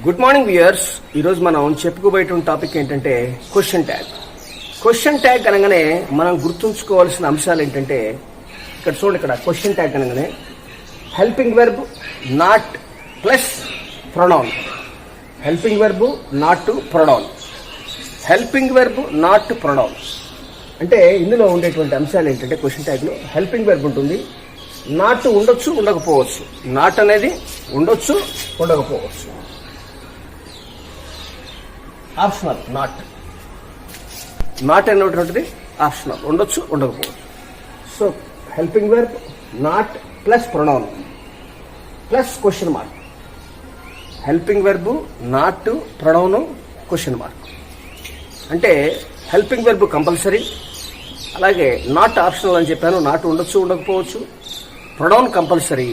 Good morning viewers. ఈరోజు మనం చెప్పుకోబోయేటువంటి topic ఏంటంటే క్వశ్చన్ ట్యాగ్. క్వశ్చన్ ట్యాగ్ అనగానే మనం గుర్తుంచుకోవాల్సిన అంశాలు ఏంటంటే ఇక్కడ చూడండి, ఇక్కడ క్వశ్చన్ ట్యాగ్ అనగానే helping verb not plus pronoun. Helping verb not to pronoun. Helping verb not to pronoun అంటే ఇందులో ఉండేటువంటి అంశాలు ఏంటంటే క్వశ్చన్ ట్యాగ్లో హెల్పింగ్ వెర్బ్ ఉంటుంది, నాట్ ఉండొచ్చు ఉండకపోవచ్చు. నాట్ అనేది ఉండొచ్చు ఉండకపోవచ్చు, ఆప్షనల్. నాట్ అనేటువంటిది ఆప్షనల్, ఉండొచ్చు ఉండకపోవచ్చు. So helping verb not plus pronoun plus question mark. Helping verb not pronoun question mark అంటే హెల్పింగ్ వెర్బ్ కంపల్సరీ, అలాగే నాట్ ఆప్షనల్ అని చెప్పాను. నాట్ ఉండొచ్చు ఉండకపోవచ్చు, pronoun compulsory,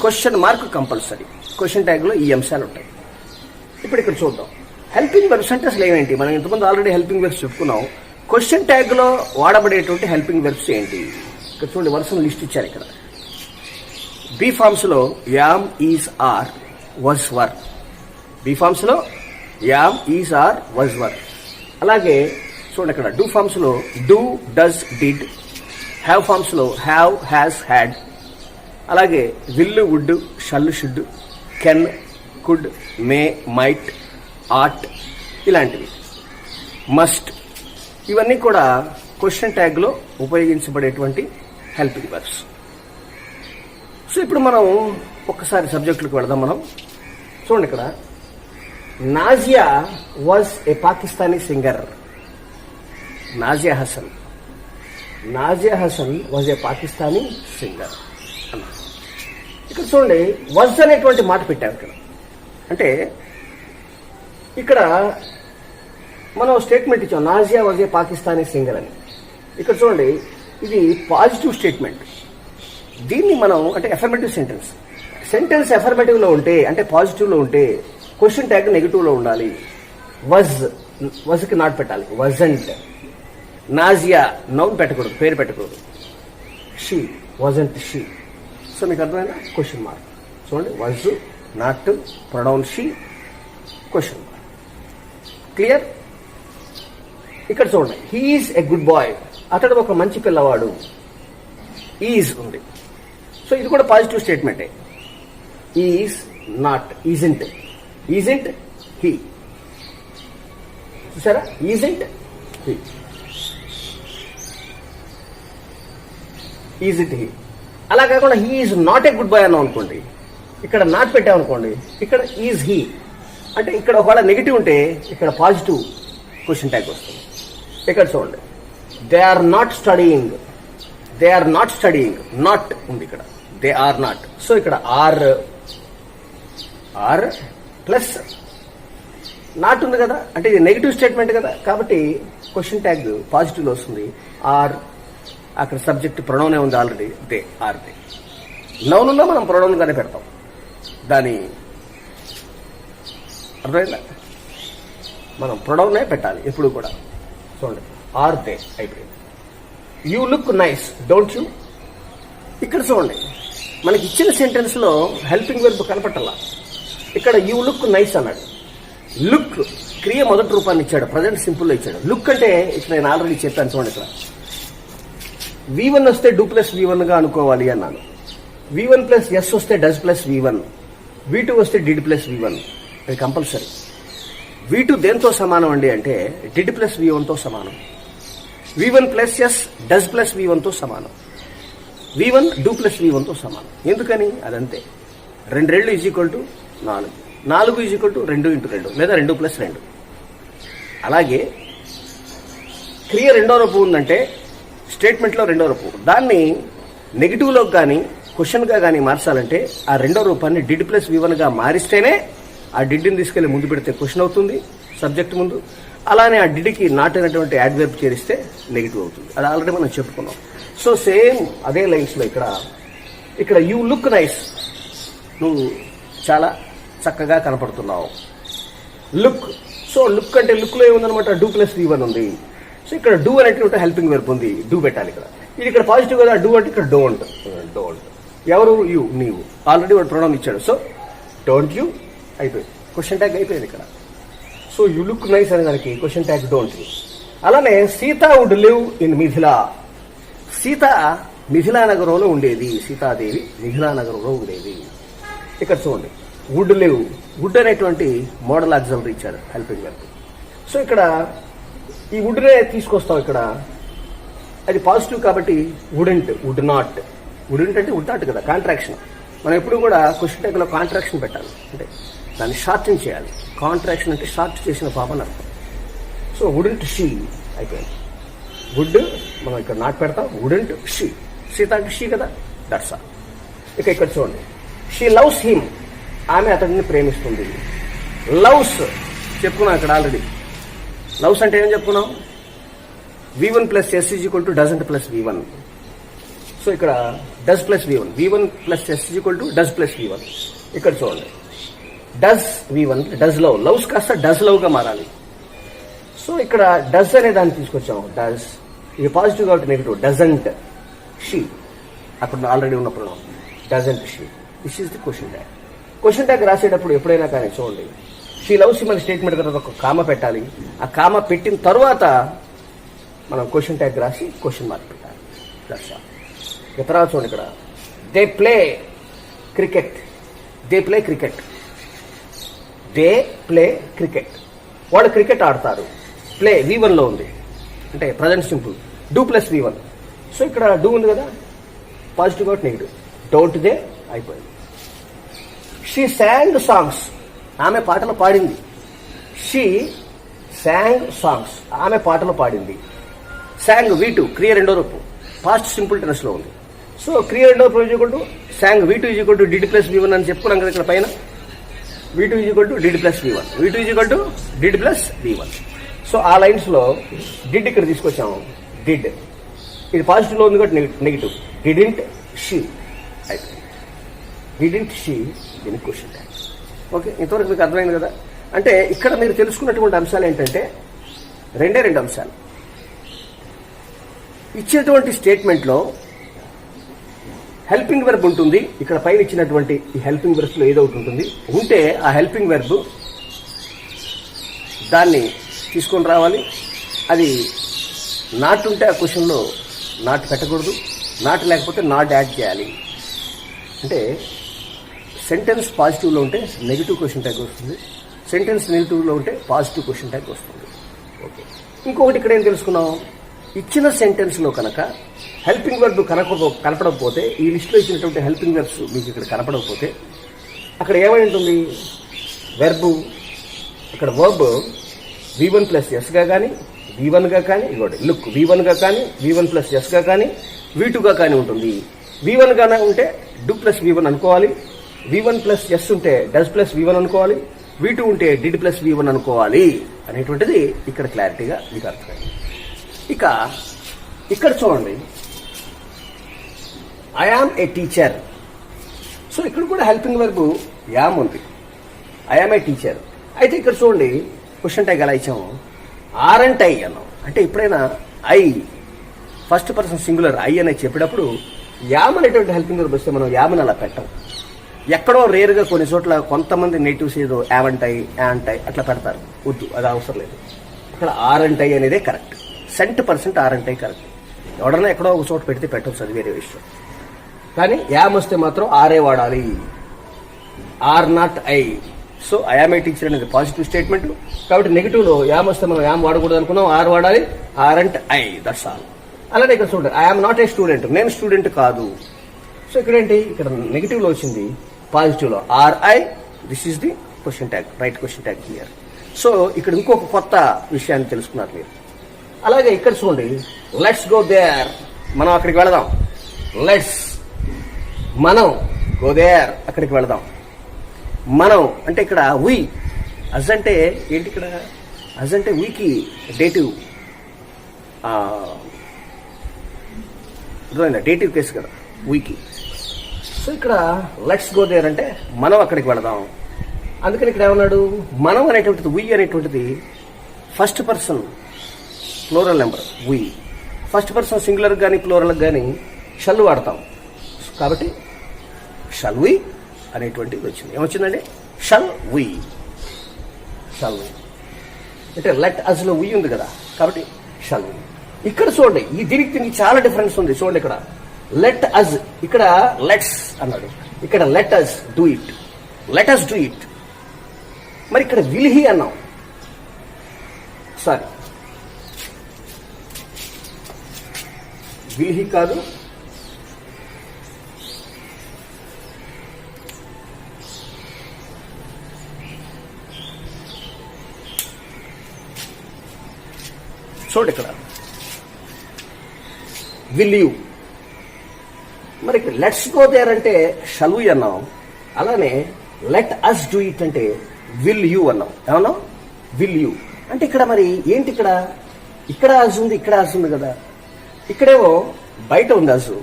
question mark compulsory. Question ట్యాగ్లో ఈ అంశాలు ఉంటాయి. ఇప్పుడు ఇక్కడ చూద్దాం హెల్పింగ్ వెర్బ్స్ అంటే అసలు ఏమేంటి. మనం ఇంతకుముందు ఆల్రెడీ హెల్పింగ్ వెర్బ్స్ చెప్పుకున్నాం. క్వశ్చన్ ట్యాగ్లో వాడబడేటువంటి హెల్పింగ్ వెర్బ్స్ ఏంటి ఇక్కడ చూడండి, వరుసను లిస్ట్ ఇచ్చారు ఇక్కడ. బీ ఫార్మ్స్లో am, is, are, was, were. Be ఫార్మ్స్లో am, is, are, was, were. అలాగే చూడండి ఇక్కడ డూ ఫార్మ్స్లో డూ, డస్, డిడ్. హ్యావ్ ఫార్మ్స్లో హ్యావ్, హ్యాస్, హ్యాడ్. అలాగే will, would, shall, should, can, could, may, might, ought ఇలాంటివి. మస్ట్, ఇవన్నీ కూడా క్వశ్చన్ ట్యాగ్లో ఉపయోగించబడేటువంటి హెల్పింగ్ వెర్బ్స్. సో ఇప్పుడు మనం ఒక్కసారి సబ్జెక్టులకు వెళదాం. మనం చూడండి ఇక్కడ Nazia was a Pakistani singer. Nazia Hassan was a Pakistani singer. ఇక్కడ చూడండి వజ్ అనేటువంటి మాట పెట్టారు ఇక్కడ. అంటే ఇక్కడ మనం స్టేట్మెంట్ ఇచ్చాం, Nazia was a Pakistani singer అని. ఇక్కడ చూడండి ఇది పాజిటివ్ స్టేట్మెంట్. దీన్ని మనం అంటే అఫర్మేటివ్ సెంటెన్స్ అఫర్మేటివ్లో ఉంటే అంటే పాజిటివ్లో ఉంటే క్వశ్చన్ ట్యాగ్ నెగిటివ్లో ఉండాలి. వజ్కి నాట్ పెట్టాలి. వజంట్. నాజియా నౌన్ పెట్టకూడదు, పేరు పెట్టకూడదు. She, wasn't she. సో మీకు అర్థమైనా క్వశ్చన్ మార్క్. చూడండి was, not, pronoun she, question mark. Clear? ఇక్కడ చూడండి హీఈస్ ఎ గుడ్ బాయ్. అతడు ఒక మంచి పిల్లవాడు. ఈజ్ ఉంది. సో ఇది కూడా పాజిటివ్ స్టేట్మెంటే. Is, not, isn't he. చూసారా, ఈజంట్ హీ, ఈజంట్ హీ. అలా కాకుండా he is not a good boy అన్నాం అనుకోండి, ఇక్కడ నాట్ పెట్టామనుకోండి, ఇక్కడ ఈజ్ హీ అంటే ఇక్కడ ఒకవేళ నెగిటివ్ ఉంటే ఇక్కడ పాజిటివ్ క్వశ్చన్ ట్యాగ్ వస్తుంది. ఇక్కడ చూడండి they are not studying. Not ఉంది ఇక్కడ, దే ఆర్ నాట్. సో ఇక్కడ ఆర్ ప్లస్ నాట్ ఉంది కదా, అంటే ఇది నెగిటివ్ స్టేట్మెంట్ కదా, కాబట్టి క్వశ్చన్ ట్యాగ్ పాజిటివ్లో వస్తుంది. ఆర్, అక్కడ సబ్జెక్ట్ ప్రొనౌనే ఉంది already, they are they. Noun ఉన్నా మనం ప్రొనౌన్ గానే పెడతాం. దాని అర్థమైందా, మనం ప్రొనౌనే పెట్టాలి ఎప్పుడు కూడా. చూడండి ఆర్ దే అయిపోయింది. You look nice, don't you. ఇక్కడ చూడండి మనకి ఇచ్చిన సెంటెన్స్ లో హెల్పింగ్ వెర్బ్ కనపట్టాలా. ఇక్కడ యూ లుక్ నైస్ అన్నాడు. లుక్ క్రియ మొదటి రూపాన్ని ఇచ్చాడు, ప్రజెంట్ సింపుల్ లో ఇచ్చాడు. లుక్ అంటే ఇక్కడ నేను ఆల్రెడీ చెప్పాను చూడండి, ఇక్కడ V1 వస్తే డూ ప్లస్ V1 గా అనుకోవాలి అన్నాను. V1 ప్లస్ ఎస్ వస్తే డస్ ప్లస్ V1. V2 వస్తే డిడ్ ప్లస్ V1. అది కంపల్సరీ. V2 దేంతో సమానం అండి అంటే డిడ్ ప్లస్ V1 తో సమానం. V1 plus S does plus V1 తో సమానం. V1 డూ ప్లస్ V1 తో సమానం. ఎందుకని? అదంతే. 2 is equal to 4, 4 is equal to 2 into 2 లేదా 2 ప్లస్ 2. అలాగే క్రియ రెండో రూపం ఉందంటే స్టేట్మెంట్లో రెండో రూపం, దాన్ని నెగిటివ్లో కానీ క్వశ్చన్గా కానీ మార్చాలంటే ఆ రెండో రూపాన్ని డిడ్ ప్లస్ V1 గా మారిస్తేనే ఆ డిడ్ని తీసుకెళ్లి ముందు పెడితే క్వశ్చన్ అవుతుంది సబ్జెక్ట్ ముందు. అలానే ఆ డిడ్కి నాట్ అయినటువంటి యాడ్వర్బ్ చేరిస్తే నెగిటివ్ అవుతుంది. అది ఆల్రెడీ మనం చెప్పుకున్నాం. సో సేమ్ అదే లైన్స్లో ఇక్కడ యూ లుక్ నైస్, నువ్వు చాలా చక్కగా కనపడుతున్నావు. లుక్, సో లుక్ అంటే లుక్లో ఏముందనమాట, డూ ప్లస్ V1 ఉంది. సో ఇక్కడ డూ అనేటువంటి హెల్పింగ్ వెర్బ్ ఉంది, డూ పెట్టాలి ఇక్కడ. ఇది ఇక్కడ పాజిటివ్ కదా, డూ అంటే ఇక్కడ డోంట్. ఎవరు? యూ, నీవు. ఆల్రెడీ వాడు ప్రొనౌన్ ఇచ్చాడు. సో డోంట్ యూ అయిపోయింది. క్వశ్చన్ ట్యాగ్ అయిపోయింది ఇక్కడ. సో యు లుక్ నైస్ అనే దానికి క్వశ్చన్ ట్యాగ్ డోంట్ యూ. అలానే Sita would live in Mithila. Sita Mithila నగరంలో ఉండేది. సీతాదేవి మిథిలా నగరంలో ఉండేది. ఇక్కడ చూడండి, వుడ్ లివ్, వుడ్ అనేటువంటి మోడల్ ఆక్సిలరీ ఇచ్చారు హెల్పింగ్ వర్బ్. సో ఇక్కడ ఈ వుడ్నే తీసుకొస్తాం. ఇక్కడ అది పాజిటివ్ కాబట్టి వుడెంట్, వుడ్ నాట్. వుడెంట్ అంటే వుడ్ నాట్ కదా, కాంట్రాక్షన్. మనం ఎప్పుడు కూడా క్వశ్చన్ ట్యాగ్లో కాంట్రాక్షన్ పెట్టాలి, అంటే దాన్ని షార్టింగ్ చేయాలి. కాంట్రాక్షన్ అంటే షార్ట్ చేసిన పాపని అర్థం. సో వుడెంట్ షీ అయిపోయింది. వుడ్ మనం ఇక్కడ నాట్ పెడతాం, వుడెంట్ షీ. సీత అంటే షీ కదా, దట్స్ ఆల్. ఇక ఇక్కడ చూడండి, షీ లవ్స్ హిమ్, ఆమె అతడిని ప్రేమిస్తుంది. లవ్స్ చెప్పుకున్నాం ఇక్కడ ఆల్రెడీ. లవ్స్ అంటే ఏం చెప్పుకున్నాం, V1 plus S is equal to doesn't plus V1. So ఇక్కడ does plus V1, V1 plus S is equal to does plus V1. ఇక్కడ చూడండి, does V1 does love, loves కాస్త డస్ లవ్ గా మారాలి. So ఇక్కడ డస్ అనే దాన్ని తీసుకొచ్చాం. డస్ ఇది పాజిటివ్ కాబట్టి నెగిటివ్. డజంట్ షీ అక్కడ ఆల్రెడీ ఉన్న pronoun, doesn't she. This is the question tag. Question tag రాసేటప్పుడు ఎప్పుడైనా కానీ చూడండి, షీ లవ్స్ హిమ్ అనే స్టేట్మెంట్ తర్వాత ఒక కామ పెట్టాలి. ఆ కామ పెట్టిన తర్వాత మనం క్వశ్చన్ ట్యాగ్ రాసి క్వశ్చన్ మార్క్ పెట్టాలి. That's all. ఇక తర్వాత చూడండి, ఇక్కడ they play cricket. They play cricket. They play cricket. వాళ్ళు క్రికెట్ ఆడతారు. ప్లే V1 లో ఉంది, అంటే present simple. Do plus V1. So ఇక్కడ డూ ఉంది కదా, పాజిటివ్ కాబట్టి నెగిటివ్. డోంట్ దే అయిపోయింది. షీ శాంగ్ సాంగ్స్, ఆమె పాటలు పాడింది. షీ శాంగ్ సాంగ్స్, ఆమె పాటలు పాడింది. శాంగ్ V2 క్రియ రెండో రూపం, పాస్ట్ సింపుల్ టెన్స్ లో ఉంది. సో క్రియ రెండో రూపం equal sang V2 equal to did plus V1 అని చెప్పుకున్నాం కదా ఇక్కడ పైన. V2 equal to did plus V1, V2 equal to did plus V1. So ఆ లైన్స్ లో డిడ్ ఇక్కడ తీసుకొచ్చాము. డిడ్ ఇది పాజిటివ్ లో ఉంది కాబట్టి నెగిటివ్. డిడింట్ షీ అయిపోయింది. డిడింట్ షీ దీని క్వశ్చన్ ట్యాగ్. ఓకే, ఇంతవరకు మీకు అర్థమైంది కదా. అంటే ఇక్కడ మీరు తెలుసుకున్నటువంటి అంశాలు ఏంటంటే రెండు అంశాలు. ఇచ్చేటువంటి స్టేట్మెంట్లో హెల్పింగ్ వెర్బ్ ఉంటుంది. ఇక్కడ పైన ఇచ్చినటువంటి ఈ హెల్పింగ్ వెర్బ్స్ లో ఏదో ఒకటి ఉంటుంది. ఉంటే ఆ హెల్పింగ్ వెర్బ్ దాన్ని తీసుకొని రావాలి. అది నాట్ ఉంటే ఆ క్వశ్చన్లో నాట్ పెట్టకూడదు. నాట్ లేకపోతే నాట్ యాడ్ చేయాలి. అంటే సెంటెన్స్ పాజిటివ్లో ఉంటే నెగిటివ్ క్వశ్చన్ ట్యాగ్ వస్తుంది. సెంటెన్స్ నెగిటివ్లో ఉంటే పాజిటివ్ క్వశ్చన్ ట్యాగ్ వస్తుంది. ఓకే, ఇంకొకటి ఇక్కడ ఏం తెలుసుకున్నాం, ఇచ్చిన సెంటెన్స్లో కనుక హెల్పింగ్ వెర్బ్ కనపడకపోతే, ఈ లిస్టులో ఇచ్చినటువంటి హెల్పింగ్ వెర్బ్స్ మీకు ఇక్కడ కనపడకపోతే అక్కడ ఏమై ఉంటుంది, వెర్బ్ ఇక్కడ వర్బ్ V1 ప్లస్ ఎస్గా కానీ, V1గా కానీ, ఇవ్వండి లుక్ V1గా కానీ, V1 ప్లస్ ఎస్గా కానీ, V2గా కానీ ఉంటుంది. V1 గానే ఉంటే డు ప్లస్ V1 అనుకోవాలి. V1 ప్లస్ ఎస్ ఉంటే డస్ ప్లస్ V1 అనుకోవాలి. V2 ఉంటే డిడ్ ప్లస్ V1 అనుకోవాలి అనేటువంటిది ఇక్కడ క్లారిటీగా మీకు అర్థమైంది. ఇక ఇక్కడ చూడండి, I am a teacher. So ఇక్కడ కూడా హెల్పింగ్ వెర్బ్ యామ్ ఉంది. I am a teacher. అయితే ఇక్కడ చూడండి, క్వశ్చన్ ట్యాగ్ ఎలా ఇచ్చాము, ఆర్ఎంట్ ఐ అన్నాం. అంటే ఎప్పుడైనా I first person singular I అనేది చెప్పేటప్పుడు యామ్ అనేటువంటి హెల్పింగ్ వెర్బ్ వస్తే మనం యామ్ని అలా పెట్టాం. ఎక్కడో రేరుగా కొన్ని చోట్ల కొంతమంది నేటివ్స్ ఏదో యావంటై యాంటై అట్లా పెడతారు. వద్దు, అది అవసరం లేదు. ఇక్కడ ఆర్ఎంటై అనేదే కరెక్ట్. 100% ఆర్ఎంటై కరెక్ట్. ఎవడన్నా ఎక్కడో ఒక చోట పెడితే పెట్టవచ్చు, అది వేరే విషయం. కానీ యామ్ వస్తే మాత్రం ఆరే వాడాలి. Are not I. So I am a teacher అనేది పాజిటివ్ స్టేట్మెంట్ కాబట్టి నెగిటివ్ లో యామ్ వస్తే మనం యామ్ వాడకూడదు అనుకున్నాం, ఆర్ వాడాలి. Aren't I, that's all. అలానే ఇక్కడ చూడండి, I am not a student, నేను స్టూడెంట్ కాదు. సో ఇక్కడ ఏంటి, ఇక్కడ నెగిటివ్ లో వచ్చింది, పాజిటివ్ లో are I. This is the question tag, right question tag here. So ఇక్కడ ఇంకొక కొత్త విషయాన్ని తెలుసుకున్నారు మీరు. అలాగే ఇక్కడ చూడండి, లెట్స్ గో దేర్, మనం అక్కడికి వెళదాం. లెట్స్, మనం, గో దేర్, అక్కడికి వెళదాం. మనం అంటే ఇక్కడ వి, అజ్ అంటే ఏంటి, ఇక్కడ అజ్ అంటే వీకి డేటివ్, డేటివ్ కేసు కదా వీకి. సో ఇక్కడ లెట్స్ గో దేర్ అంటే మనం అక్కడికి వెళదాం. అందుకని ఇక్కడ ఏమన్నాడు, మనం అనేటువంటిది వి అనేటువంటిది first person plural number we. First person singular కానీ ప్లూరల్ కానీ షల్ వాడతాం. కాబట్టి షల్ వి అనేటువంటిది వచ్చింది. ఏమొచ్చిందండి, షల్ వి. Shall we. అంటే లెట్ అస్ లో వి ఉంది కదా, కాబట్టి షల్ వి. ఇక్కడ చూడండి, ఈ దీనికి చాలా డిఫరెన్స్ ఉంది. చూడండి, ఇక్కడ లెట్ అస్, ఇక్కడ లెట్స్ అన్నాడు, ఇక్కడ let us do it, let us do it. మరి ఇక్కడ విల్ హీ అన్నాం, సారీ విల్ హీ కాదు, చూడండి ఇక్కడ విల్ యూ. మరి లెట్స్ గో దేర్ అంటే షల్ వి అన్నాం, అలానే లెట్ అస్ డూ ఇట్ అంటే విల్ యూ అన్నాం. ఏమన్నాం? Will you. అంటే ఇక్కడ మరి ఏంటి, ఇక్కడ అస్ ఉంది, ఇక్కడ అస్ ఉంది కదా, ఇక్కడేమో బయట ఉంది అసు,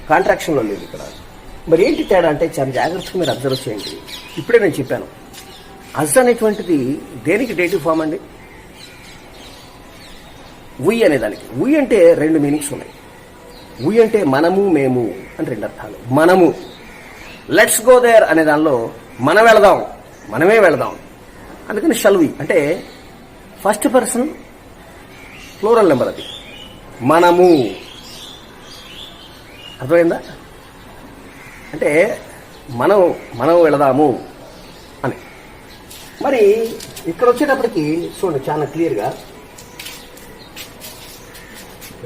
కాంట్రాక్షన్ లో లేదు ఇక్కడ. మరి ఏంటి తేడా అంటే చాలా జాగ్రత్తగా మీరు అబ్జర్వ్ చేయండి. ఇప్పుడే నేను చెప్పాను, అస్ అనేటువంటిది దేనికి డేటివ్ ఫామ్ అండి? వి అనే దానికి. వి అంటే 2 మీనింగ్స్ ఉన్నాయి. వి అంటే మనము, మేము అని 2 అర్థాలు. మనము, లెట్స్ గో దేర్ అనే దానిలో మనం వెళదాం, మనమే వెళదాం, అందుకని షల్ వి అంటే ఫస్ట్ పర్సన్ ప్లూరల్ నెంబర్, అది మనము. అర్థమైందా? అంటే మనం వెళదాము అని. మరి ఇక్కడ వచ్చేటప్పటికి చూడండి చాలా క్లియర్గా,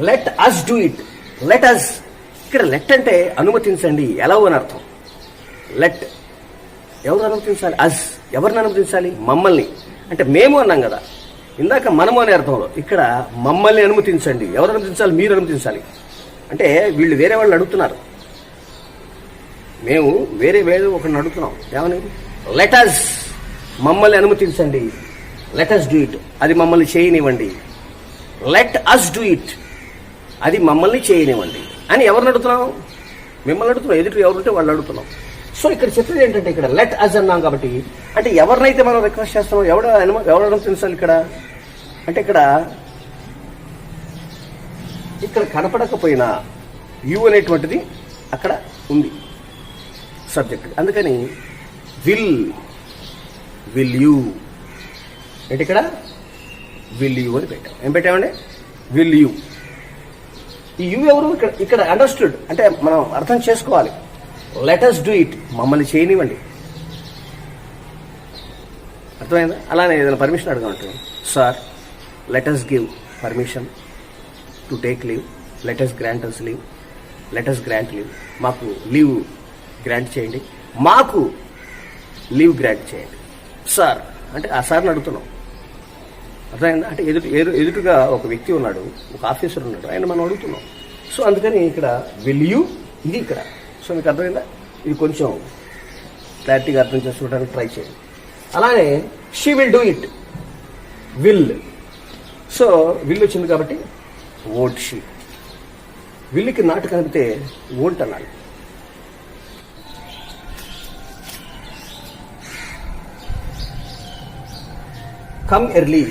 let us do it, let us. ఇక్కడ లెట్ అంటే అనుమతించండి, ఎలా అని అర్థం. లెట్ ఎవరు అనుమతించాలి? అస్ ఎవరిని అనుమతించాలి? మమ్మల్ని. అంటే మేము అన్నాం కదా ఇందాక, మనము అనే అర్థంలో ఇక్కడ మమ్మల్ని అనుమతించండి. ఎవరు అనుమతించాలి? మీరు అనుమతించాలి. అంటే వీళ్ళు వేరే వాళ్ళు అడుగుతున్నారు, మేము వేరే ఒకరిని అడుగుతున్నాం. ఏమని? లెట్ అస్, మమ్మల్ని అనుమతించండి. లెట్ అస్ డూ ఇట్, అది మమ్మల్ని చేయనివ్వండి. లెట్ అస్ డూ ఇట్, అది మమ్మల్ని చేయనివ్వండి అని ఎవరిని అడుగుతున్నాం? మిమ్మల్ని అడుగుతున్నాం. ఎదుటి ఎవరుంటే వాళ్ళు అడుగుతున్నాం. సో ఇక్కడ చెప్పేది ఏంటంటే, ఇక్కడ లెట్ అస్ అన్నాం కాబట్టి, అంటే ఎవరినైతే మనం రిక్వెస్ట్ చేస్తున్నాం, ఎవరు అనుమతించాలి ఇక్కడ అంటే, ఇక్కడ కనపడకపోయినా యు అనేటువంటిది అక్కడ ఉంది సబ్జెక్ట్. అందుకని విల్ యూ అంటే ఇక్కడ విల్ యూ అని పెట్టాం. ఏం పెట్టామండి? Will you. ఈ యూ ఎవరు? ఇక్కడ అండర్స్టూడ్ అంటే మనం అర్థం చేసుకోవాలి. లెట్ అస్ డూ ఇట్, మమ్మల్ని చేయనివ్వండి. అర్థమైందా? అలానే ఏదైనా పర్మిషన్ అడగమంటే, sir let us give permission to take leave, let us grant us leave, let us grant leave. మాకు లీవ్ గ్రాంట్ చేయండి, మాకు లీవ్ గ్రాంట్ చేయండి సార్ అంటే ఆ సార్ని అడుగుతున్నాం. అర్థమైందా? అంటే ఎదుటిగా ఒక వ్యక్తి ఉన్నాడు, ఒక ఆఫీసర్ ఉన్నాడు, ఆయన మనం అడుగుతున్నాం. సో అందుకని ఇక్కడ విల్ యూ, ఇది ఇక్కడ. సో మీకు అర్థమైందా? ఇది కొంచెం క్లారిటీగా అర్థం చేసుకోవడానికి ట్రై చేయండి. అలానే she will do it, will. So will వచ్చింది కాబట్టి వోంట్ షీ. విల్లుకి నాటు కలిపితే వోంట్ అన్నాడు. Come early,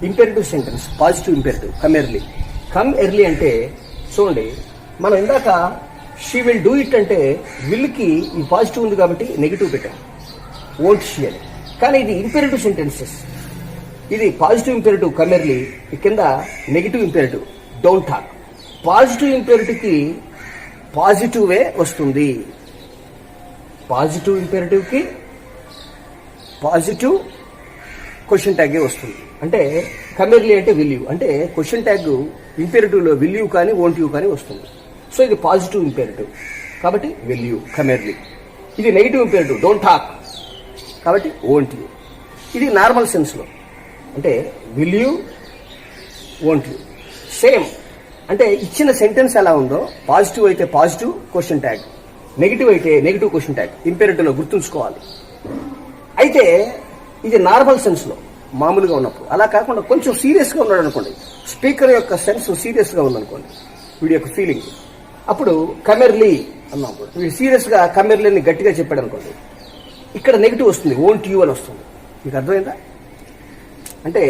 imperative sentence, positive imperative. Come early. Come early అంటే చూడండి, మనం ఇందాక షీ విల్ డూ ఇట్ అంటే విల్కి ఈ పాజిటివ్ ఉంది కాబట్టి నెగిటివ్ పెట్టాం, వోంట్ షీ అని. కానీ ఇది ఇంపెరిటివ్ సెంటెన్సెస్, ఇది పాజిటివ్ ఇంపెరిటివ్ కమ్ ఎర్లీ, కింద నెగిటివ్ ఇంపెరిటివ్ డోంట్ టాక్. పాజిటివ్ ఇంపెరిటివ్కి పాజిటివే వస్తుంది, పాజిటివ్ ఇంపెరిటివ్కి పాజిటివ్ క్వశ్చన్ ట్యాగే వస్తుంది. అంటే కమ్ ఎర్లీ అంటే విల్ యూ అంటే క్వశ్చన్ ట్యాగ్ ఇంపెరిటివ్లో విల్ యూ కానీ వోంట్ యూ కానీ వస్తుంది. సో ఇది పాజిటివ్ ఇంపెరిటివ్ కాబట్టి విల్ యూ, కమ్ ఎర్లీ. ఇది నెగిటివ్ ఇంపెరిటివ్ డోంట్ టాక్ కాబట్టి వోంట్ యూ. ఇది నార్మల్ సెన్స్లో అంటే will you, won't you same. అంటే ఇచ్చిన సెంటెన్స్ ఎలా ఉందో, పాజిటివ్ అయితే పాజిటివ్ క్వశ్చన్ ట్యాగ్, నెగిటివ్ అయితే నెగిటివ్ క్వశ్చన్ ట్యాగ్ ఇంపెరిటివ్లో గుర్తుంచుకోవాలి. అయితే ఇది నార్మల్ సెన్స్లో మామూలుగా ఉన్నప్పుడు. అలా కాకుండా కొంచెం సీరియస్గా ఉన్నాడు అనుకోండి, స్పీకర్ యొక్క సెన్స్ సీరియస్గా ఉందనుకోండి, వీడి యొక్క ఫీలింగ్, అప్పుడు కమెర్లీ అన్నాం. వీడు సీరియస్గా కమెర్లీని గట్టిగా చెప్పాడు అనుకోండి, ఇక్కడ నెగిటివ్ వస్తుంది, వోంట్ యూ అని వస్తుంది. మీకు అర్థమైందా? అంటే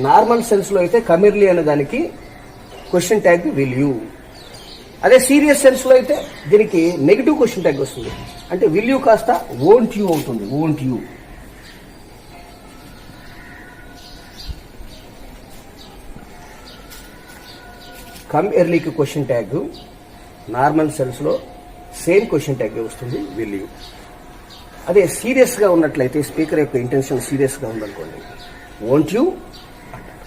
నార్మల్ సెన్స్లో అయితే కమెర్లీ అనే దానికి క్వశ్చన్ ట్యాగ్ విల్ యూ. అదే సీరియస్ సెన్స్లో అయితే దీనికి నెగిటివ్ క్వశ్చన్ ట్యాగ్ వస్తుంది. అంటే విల్ యూ కాస్త వోంట్ యూ అవుతుంది, వోంట్ యూ. కమ్ ఎర్లీకి క్వశ్చన్ ట్యాగ్ నార్మల్ సెన్స్లో సేమ్ క్వశ్చన్ ట్యాగ్ వస్తుంది విల్ యూ. అదే సీరియస్గా ఉన్నట్లయితే స్పీకర్ యొక్క ఇంటెన్షన్ సీరియస్గా ఉందనుకోండి వోంట్ యూ అంటారు.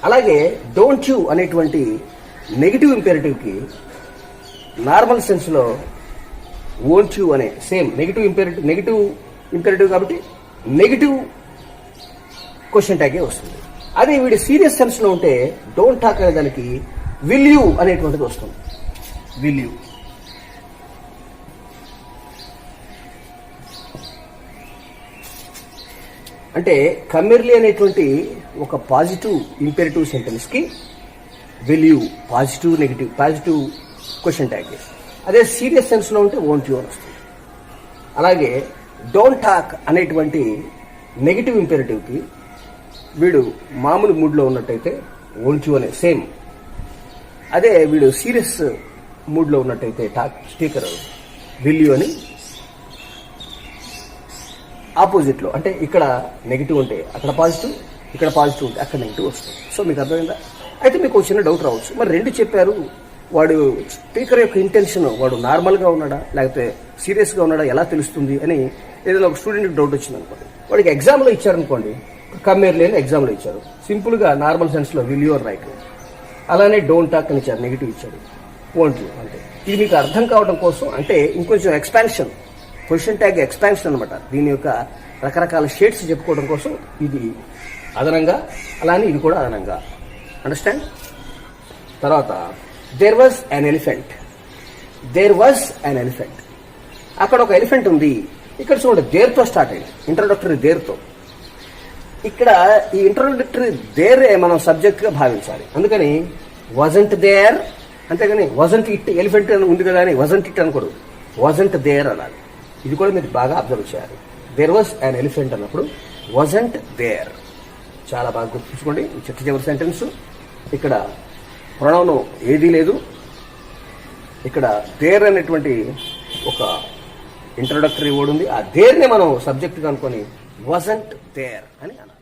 అలాగే డోంట్ యూ అనేటువంటి నెగిటివ్ ఇంపెరేటివ్కి నార్మల్ సెన్స్లో వోంట్ యూ అనే సేమ్ నెగిటివ్ ఇంపెరేటివ్ కాబట్టి నెగిటివ్ క్వశ్చన్ ట్యాగే వస్తుంది. అదే వీడి సీరియస్ సెన్స్లో ఉంటే డోంట్ టాక్ అనే దానికి విల్ యూ అనేటువంటిది వస్తుంది. Will you. అంటే కమ్మెర్లీ అనేటువంటి ఒక పాజిటివ్ ఇంపెరేటివ్ సెంటెన్స్ కి will you positive question tag. అదే సీరియస్ సెన్స్ లో ఉంటే వోంట్ యూ అని వస్తుంది. అలాగే డోంట్ టాక్ అనేటువంటి నెగిటివ్ ఇంపెరేటివ్ కి వీడు మామూలు మూడ్ లో ఉన్నట్టయితే వోంట్ యూ అనే సేమ్. అదే వీడు సీరియస్ మూడ్ లో ఉన్నట్టయితే స్పీకర్ విల్ యూ అని ఆపోజిట్ లో, అంటే ఇక్కడ నెగిటివ్ ఉంటే అక్కడ పాజిటివ్, ఇక్కడ పాజిటివ్ ఉంటే అక్కడ నెగిటివ్ వస్తుంది. సో మీకు అర్థమైందా? అయితే మీకు ఒక చిన్న డౌట్ రావచ్చు, మరి రెండు చెప్పారు, వాడు స్పీకర్ యొక్క ఇంటెన్షన్ వాడు నార్మల్గా ఉన్నాడా లేకపోతే సీరియస్గా ఉన్నాడా ఎలా తెలుస్తుంది అని ఏదైనా ఒక స్టూడెంట్కి డౌట్ వచ్చింది అనుకోండి. వాడికి ఎగ్జామ్లో ఇచ్చారనుకోండి, కమ్మెర్లీ అని ఎగ్జామ్లో ఇచ్చారు, సింపుల్గా నార్మల్ సెన్స్లో విల్ యూ ఆర్ రైట్, అలానే డోంట్ టాక్ అని ఇచ్చారు, నెగిటివ్ ఇచ్చాడు, వోంట్ యూ అంటే. ఇది మీకు అర్థం కావడం కోసం అంటే ఇంకొంచెం ఎక్స్పాన్షన్, క్వశ్చన్ ట్యాగ్ ఎక్స్పాన్షన్ అనమాట. దీని యొక్క రకరకాల షేడ్స్ చెప్పుకోవడం కోసం ఇది అదనంగా, అలానే ఇది కూడా అదనంగా. అండర్స్టాండ్? తర్వాత దేర్ వాజ్ అన్ ఎలిఫెంట్. అక్కడ ఒక ఎలిఫెంట్ ఉంది. ఇక్కడ చూడండి, దేర్తో స్టార్ట్ అయింది, ఇంట్రొడక్టరీ దేర్తో. ఇక్కడ ఈ ఇంట్రొడక్టరీ దేరే మనం సబ్జెక్ట్ గా భావించాలి. అందుకని వాజంట్ దేర్, అంతేగాని వాజంట్ ఇట్, ఎలిఫెంట్ అని ఉంది కదా అని వాజంట్ ఇట్ అనకూడదు, వాజంట్ దేర్ అనాలి. ఇది కూడా మీరు బాగా అబ్జర్వ్ చేయాలి. దేర్ వాజ్ అన్ ఎలిఫెంట్ అన్నప్పుడు వాజంట్ దేర్. చాలా బాగా గుర్తుంచుకోండి ఈ చివరి సెంటెన్స్. ఇక్కడ ప్రొనౌన్ ఏదీ లేదు, ఇక్కడ దేర్ అనేటువంటి ఒక ఇంట్రొడక్టరీ వర్డ్ ఉంది. ఆ దేర్ని మనం సబ్జెక్ట్గా అనుకొని వాజంట్ దేర్ అని అనాలి.